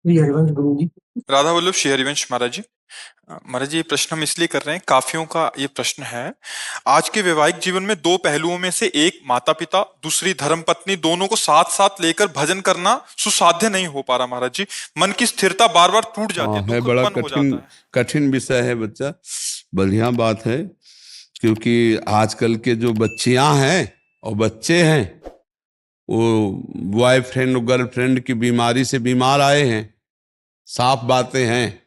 जी हरिवंश गुरु जी। राधा वल्लभ श्री हरिवंश महाराज जी। महाराज जी, ये प्रश्न हम इसलिए कर रहे हैं, काफियों का ये प्रश्न है। आज के वैवाहिक जीवन में दो पहलुओं में से एक माता पिता, दूसरी धर्म पत्नी, दोनों को साथ साथ लेकर भजन करना सुसाध्य नहीं हो पा रहा महाराज जी। मन की स्थिरता बार बार टूट जाती हाँ, है, है दुख बड़ा उत्पन्न हो कठिन जाता है। कठिन विषय है बच्चा। बढ़िया बात है, क्योंकि आजकल के जो बच्चियां हैं और बच्चे हैं, वो बॉयफ्रेंड और गर्लफ्रेंड की बीमारी से बीमार आए हैं। साफ बातें हैं।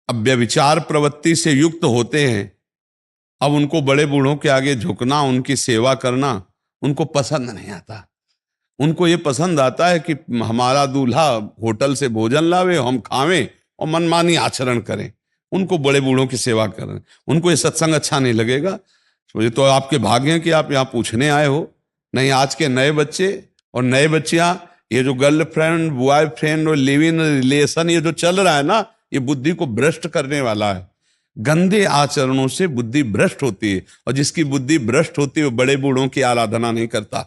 अब व्यभिचार प्रवृत्ति से युक्त होते हैं। अब उनको बड़े बूढ़ों के आगे झुकना, उनकी सेवा करना उनको पसंद नहीं आता। उनको ये पसंद आता है कि हमारा दूल्हा होटल से भोजन लावे, हम खावें और मनमानी आचरण करें। उनको बड़े बूढ़ों की सेवा करें। उनको ये सत्संग अच्छा नहीं लगेगा। तो ये तो आपके भाग्य हैं कि आप यहाँ पूछने आए हो। नहीं, आज के नए बच्चे और नए बच्चियां, ये जो गर्लफ्रेंड बॉयफ्रेंड और लिव इन रिलेशन ये जो चल रहा है ना, ये बुद्धि को भ्रष्ट करने वाला है। गंदे आचरणों से बुद्धि भ्रष्ट होती है, और जिसकी बुद्धि भ्रष्ट होती है वो बड़े बूढ़ों की आराधना नहीं करता।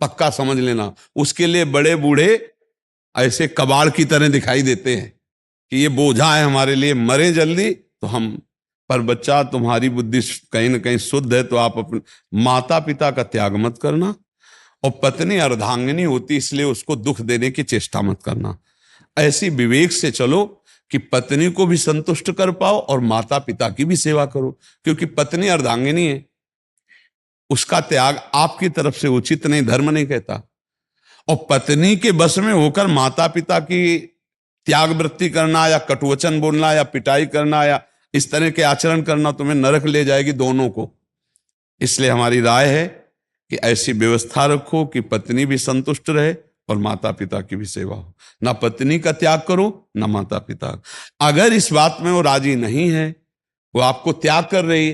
पक्का समझ लेना। उसके लिए बड़े बूढ़े ऐसे कबाड़ की तरह दिखाई देते हैं कि ये बोझा है हमारे लिए, मरे जल्दी तो हम। पर बच्चा, तुम्हारी बुद्धि कहीं ना कहीं शुद्ध है, तो आप अपने माता पिता का त्याग मत करना। और पत्नी अर्धांगिनी होती, इसलिए उसको दुख देने की चेष्टा मत करना। ऐसी विवेक से चलो कि पत्नी को भी संतुष्ट कर पाओ और माता पिता की भी सेवा करो। क्योंकि पत्नी अर्धांगिनी है, उसका त्याग आपकी तरफ से उचित नहीं, धर्म नहीं कहता। और पत्नी के बस में होकर माता पिता की त्याग वृत्ति करना, या कटुवचन बोलना, या पिटाई करना, या इस तरह के आचरण करना तुम्हें नरक ले जाएगी दोनों को। इसलिए हमारी राय है कि ऐसी व्यवस्था रखो कि पत्नी भी संतुष्ट रहे और माता पिता की भी सेवा हो। ना पत्नी का त्याग करो, ना माता पिता। अगर इस बात में वो राजी नहीं है, वो आपको त्याग कर रही है,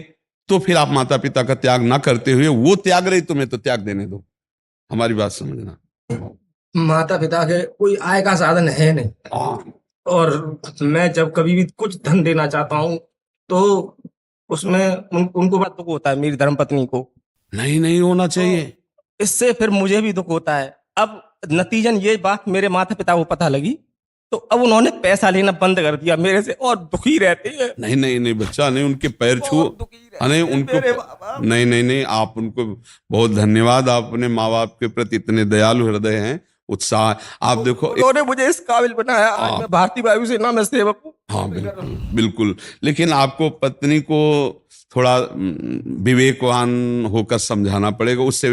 तो फिर आप माता पिता का त्याग ना करते हुए वो त्याग रही, तुम्हें तो त्याग देने दो। हमारी बात समझना। माता पिता के कोई आय का साधन है नहीं, और मैं जब कभी भी कुछ धन देना चाहता हूँ तो उसमें उनको बड़ा दुख होता है, मेरी धर्मपत्नी को। नहीं, नहीं होना चाहिए। तो इससे फिर मुझे भी दुख होता है। अब नतीजन ये बात मेरे माता पिता को पता लगी, तो अब उन्होंने पैसा लेना बंद कर दिया मेरे से, और दुखी रहते हैं। नहीं नहीं नहीं बच्चा, नहीं, उनके पैर छू। बहुत दुखी रहते नहीं, हैं उनको मेरे बाबा। नहीं नहीं नहीं, आप उनको बहुत धन्यवाद। आप अपने माँ बाप के प्रति इतने दयालु हृदय हैं, उत्साह। आप देखो, उन्होंने मुझे इस काबिल बनाया। आज मैं भारतीय वायुसेना में सेवक हूँ। हाँ बिल्कुल बिल्कुल। लेकिन आपको पत्नी को थोड़ा विवेकवान होकर समझाना पड़ेगा। उससे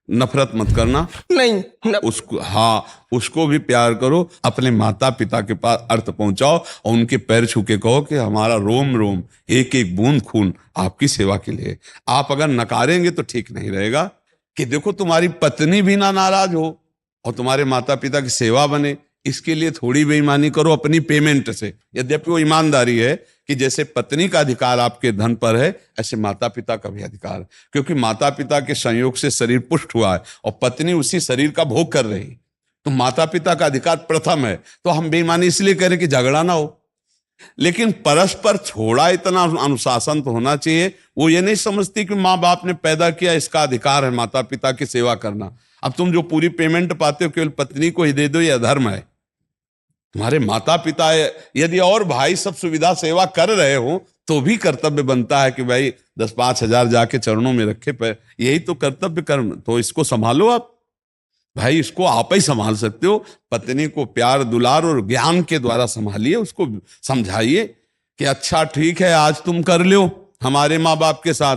नफरत मत करना। नहीं उसको, हाँ, उसको भी प्यार करो। अपने माता पिता के पास अर्थ पहुंचाओ और उनके पैर छू के कहो कि हमारा रोम रोम, एक एक बूंद खून आपकी सेवा के लिए। आप अगर नकारेंगे तो ठीक नहीं रहेगा। कि देखो, तुम्हारी पत्नी भी ना नाराज हो और तुम्हारे माता पिता की सेवा बने। इसके लिए थोड़ी बेईमानी करो अपनी पेमेंट से। यद्यपि वो ईमानदारी है कि जैसे पत्नी का अधिकार आपके धन पर है, ऐसे माता पिता का भी अधिकार है। क्योंकि माता पिता के संयोग से शरीर पुष्ट हुआ है और पत्नी उसी शरीर का भोग कर रही, तो माता पिता का अधिकार प्रथम है। तो हम बेईमानी इसलिए करें कि झगड़ा ना हो। लेकिन परस्पर थोड़ा इतना अनुशासन तो होना चाहिए। वो ये नहीं समझती कि माँ बाप ने पैदा किया, इसका अधिकार है माता पिता की सेवा करना। अब तुम जो पूरी पेमेंट पाते हो केवल पत्नी को ही दे दो, ये अधर्म है। तुम्हारे माता पिता यदि और भाई सब सुविधा सेवा कर रहे हो, तो भी कर्तव्य बनता है कि भाई 10-5 हजार जाके चरणों में रखे पैर। यही तो कर्तव्य कर्म। तो इसको संभालो आप भाई, इसको आप ही संभाल सकते हो। पत्नी को प्यार दुलार और ज्ञान के द्वारा संभालिए। उसको समझाइए कि अच्छा ठीक है, आज तुम कर लो हमारे माँ बाप के साथ,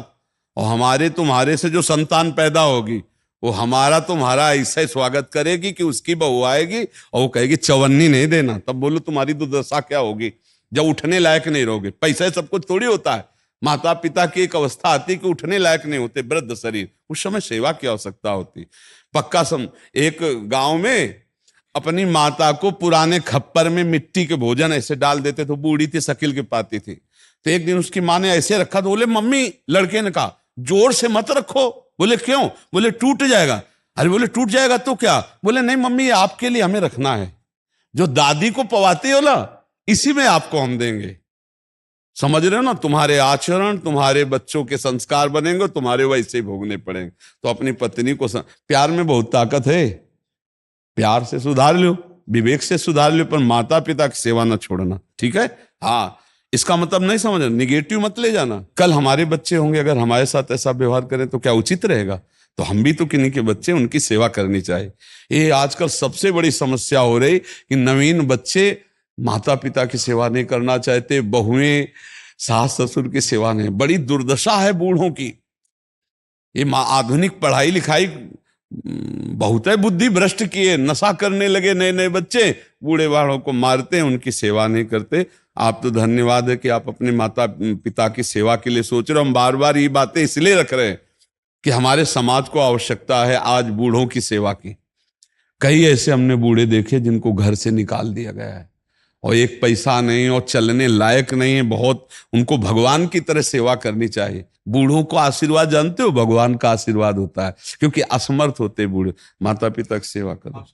और हमारे तुम्हारे से जो संतान पैदा होगी वो हमारा तुम्हारा ऐसा ही स्वागत करेगी कि उसकी बहू आएगी और वो कहेगी चवन्नी नहीं देना। तब बोलो तुम्हारी दुर्दशा क्या होगी, जब उठने लायक नहीं रहोगे। पैसे सब कुछ थोड़ी होता है। माता पिता की एक अवस्था आती कि उठने लायक नहीं होते, वृद्ध शरीर, उस समय सेवा की आवश्यकता होती। पक्का एक गांव में अपनी माता को पुराने खप्पर में मिट्टी के भोजन ऐसे डाल देते थे। बूढ़ी थी, शकील के पाती थी। तो एक दिन उसकी माँ ने ऐसे रखा, तो बोले मम्मी, लड़के ने कहा जोर से मत रखो। बोले क्यों? बोले टूट जाएगा। अरे बोले टूट जाएगा तो क्या? बोले नहीं मम्मी, ये आपके लिए हमें रखना है। जो दादी को पवाती हो ना, इसी में आपको हम देंगे। समझ रहे हो ना? तुम्हारे आचरण, तुम्हारे बच्चों के संस्कार बनेंगे, तुम्हारे वैसे ही भोगने पड़ेंगे। तो अपनी पत्नी को प्यार में बहुत ताकत है, प्यार से सुधार लो। विवेक से सुधार लो, पर माता पिता की सेवा न छोड़ना, ठीक है। हाँ, इसका मतलब नहीं समझना, निगेटिव मत ले जाना। कल हमारे बच्चे होंगे, अगर हमारे साथ ऐसा व्यवहार करें तो क्या उचित रहेगा? तो हम भी तो किन्हीं के बच्चे, उनकी सेवा करनी चाहिए। ये आजकल सबसे बड़ी समस्या हो रही कि नवीन बच्चे माता पिता की सेवा नहीं करना चाहते, बहुएं सास ससुर की सेवा नहीं। बड़ी दुर्दशा है बूढ़ों की। ये आधुनिक पढ़ाई लिखाई बहुत है बुद्धि भ्रष्ट किए, नशा करने लगे नए नए बच्चे, बूढ़े बाड़ों को मारते हैं, उनकी सेवा नहीं करते। आप तो धन्यवाद है कि आप अपने माता पिता की सेवा के लिए सोच रहे हो। हम बार बार ये बातें इसलिए रख रहे हैं कि हमारे समाज को आवश्यकता है आज बूढ़ों की सेवा की। कई ऐसे हमने बूढ़े देखे जिनको घर से निकाल दिया गया है और एक पैसा नहीं और चलने लायक नहीं है। बहुत उनको भगवान की तरह सेवा करनी चाहिए। बूढ़ों को आशीर्वाद जानते हो, भगवान का आशीर्वाद होता है, क्योंकि असमर्थ होते बूढ़े। माता पिता की सेवा करो।